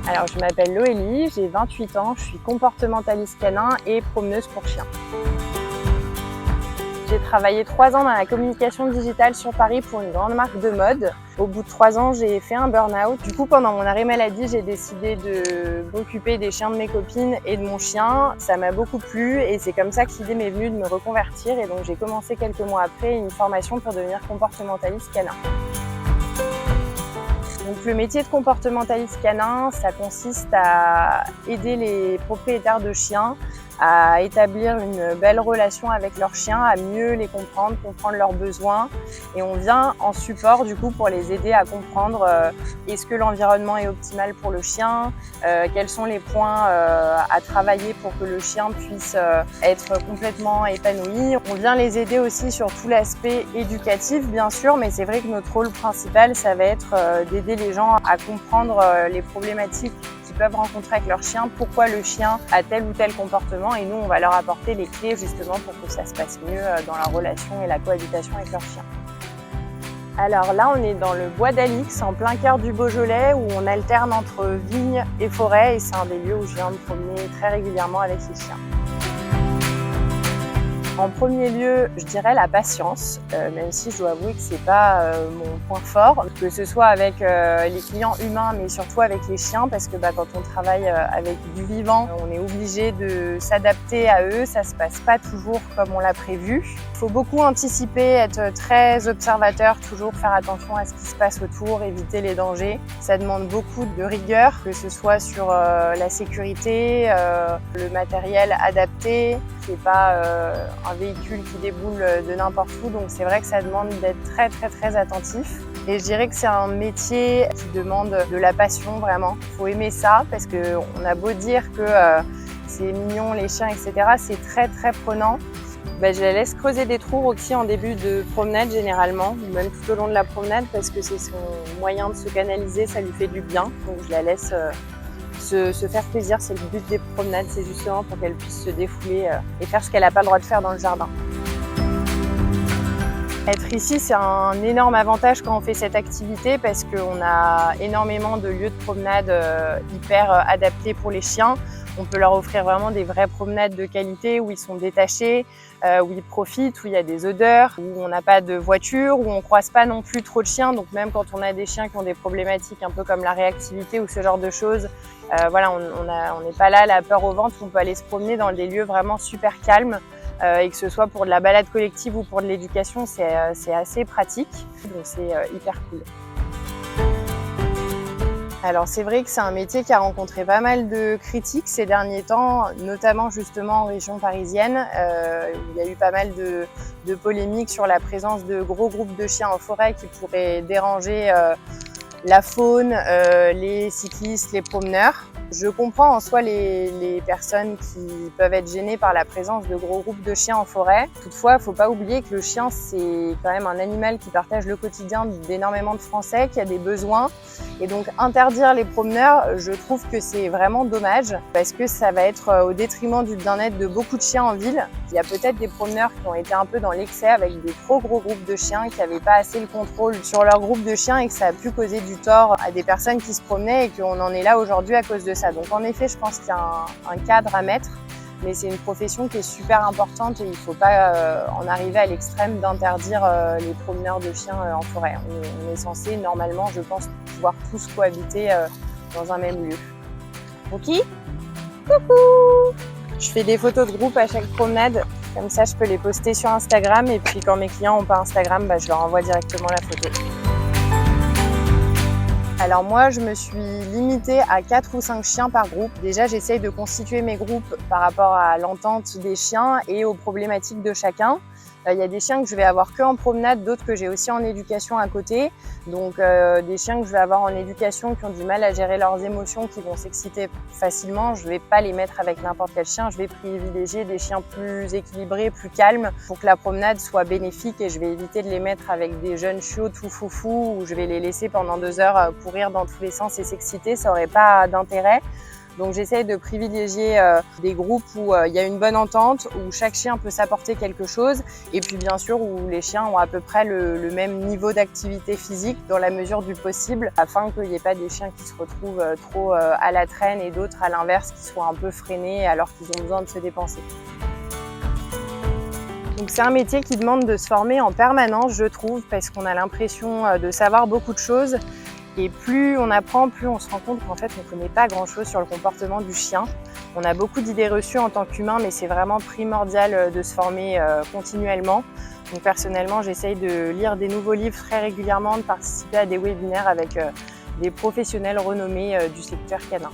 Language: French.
Alors, je m'appelle Loélie, j'ai 28 ans, je suis comportementaliste canin et promeneuse pour chiens. J'ai travaillé 3 ans dans la communication digitale sur Paris pour une grande marque de mode. Au bout de 3 ans, j'ai fait un burn-out. Du coup, pendant mon arrêt maladie, j'ai décidé de m'occuper des chiens de mes copines et de mon chien. Ça m'a beaucoup plu et c'est comme ça que l'idée m'est venue de me reconvertir. Et donc, j'ai commencé quelques mois après une formation pour devenir comportementaliste canin. Donc, le métier de comportementaliste canin, ça consiste à aider les propriétaires de chiens à établir une belle relation avec leurs chiens, à mieux les comprendre leurs besoins. Et on vient en support du coup pour les aider à comprendre est-ce que l'environnement est optimal pour le chien, quels sont les points à travailler pour que le chien puisse être complètement épanoui. On vient les aider aussi sur tout l'aspect éducatif bien sûr, mais c'est vrai que notre rôle principal ça va être d'aider les gens à comprendre les problématiques qu'ils peuvent rencontrer avec leur chien, pourquoi le chien a tel ou tel comportement et nous on va leur apporter les clés justement pour que ça se passe mieux dans la relation et la cohabitation avec leur chien. Alors là on est dans le bois d'Alix en plein cœur du Beaujolais où on alterne entre vignes et forêt et c'est un des lieux où je viens me promener très régulièrement avec les chiens. En premier lieu, je dirais la patience, même si je dois avouer que c'est pas mon point fort, que ce soit avec les clients humains, mais surtout avec les chiens, parce que quand on travaille avec du vivant, on est obligé de s'adapter à eux, ça se passe pas toujours comme on l'a prévu. Il faut beaucoup anticiper, être très observateur, toujours faire attention à ce qui se passe autour, éviter les dangers. Ça demande beaucoup de rigueur, que ce soit sur la sécurité, le matériel adapté. C'est pas un véhicule qui déboule de n'importe où, donc c'est vrai que ça demande d'être très très très attentif. Et je dirais que c'est un métier qui demande de la passion vraiment. Il faut aimer ça parce qu'on a beau dire que c'est mignon les chiens, etc. C'est très très prenant. Je la laisse creuser des trous aussi en début de promenade généralement, ou même tout au long de la promenade parce que c'est son moyen de se canaliser, ça lui fait du bien. Donc je la laisse se faire plaisir, c'est le but des promenades, c'est justement pour qu'elle puisse se défouler et faire ce qu'elle n'a pas le droit de faire dans le jardin. Être ici, c'est un énorme avantage quand on fait cette activité parce qu'on a énormément de lieux de promenade hyper adaptés pour les chiens. On peut leur offrir vraiment des vraies promenades de qualité où ils sont détachés, où ils profitent, où il y a des odeurs, où on n'a pas de voiture, où on ne croise pas non plus trop de chiens. Donc même quand on a des chiens qui ont des problématiques un peu comme la réactivité ou ce genre de choses, on n'est pas là la peur au ventre, on peut aller se promener dans des lieux vraiment super calmes. Et que ce soit pour de la balade collective ou pour de l'éducation, c'est assez pratique, donc c'est hyper cool. Alors c'est vrai que c'est un métier qui a rencontré pas mal de critiques ces derniers temps, notamment justement en région parisienne. Il y a eu pas mal de polémiques sur la présence de gros groupes de chiens en forêt qui pourraient déranger la faune, les cyclistes, les promeneurs. Je comprends en soi les personnes qui peuvent être gênées par la présence de gros groupes de chiens en forêt. Toutefois, il ne faut pas oublier que le chien, c'est quand même un animal qui partage le quotidien d'énormément de Français, qui a des besoins. Et donc interdire les promeneurs, je trouve que c'est vraiment dommage parce que ça va être au détriment du bien-être de beaucoup de chiens en ville. Il y a peut-être des promeneurs qui ont été un peu dans l'excès avec des trop gros groupes de chiens qui n'avaient pas assez le contrôle sur leur groupe de chiens et que ça a pu causer du tort à des personnes qui se promenaient et qu'on en est là aujourd'hui à cause de ça. Donc en effet, je pense qu'il y a un cadre à mettre, mais c'est une profession qui est super importante et il ne faut pas en arriver à l'extrême d'interdire les promeneurs de chiens en forêt. On est censé normalement, je pense, pouvoir tous cohabiter dans un même lieu. Ok ? Coucou ! Je fais des photos de groupe à chaque promenade, comme ça je peux les poster sur Instagram et puis quand mes clients n'ont pas Instagram, je leur envoie directement la photo. Alors moi, je me suis limitée à 4 ou 5 chiens par groupe. Déjà, j'essaye de constituer mes groupes par rapport à l'entente des chiens et aux problématiques de chacun. Il y a des chiens que je vais avoir que en promenade, d'autres que j'ai aussi en éducation à côté. Donc des chiens que je vais avoir en éducation qui ont du mal à gérer leurs émotions, qui vont s'exciter facilement, je ne vais pas les mettre avec n'importe quel chien. Je vais privilégier des chiens plus équilibrés, plus calmes pour que la promenade soit bénéfique et je vais éviter de les mettre avec des jeunes chiots tout foufou où je vais les laisser pendant 2 heures courir dans tous les sens et s'exciter. Ça n'aurait pas d'intérêt. Donc j'essaye de privilégier des groupes où il y a une bonne entente, où chaque chien peut s'apporter quelque chose et puis bien sûr où les chiens ont à peu près le même niveau d'activité physique dans la mesure du possible afin qu'il n'y ait pas des chiens qui se retrouvent trop à la traîne et d'autres à l'inverse qui soient un peu freinés alors qu'ils ont besoin de se dépenser. Donc c'est un métier qui demande de se former en permanence, je trouve, parce qu'on a l'impression de savoir beaucoup de choses. Et plus on apprend, plus on se rend compte qu'en fait, on ne connaît pas grand-chose sur le comportement du chien. On a beaucoup d'idées reçues en tant qu'humain, mais c'est vraiment primordial de se former continuellement. Donc personnellement, j'essaye de lire des nouveaux livres très régulièrement, de participer à des webinaires avec des professionnels renommés du secteur canin.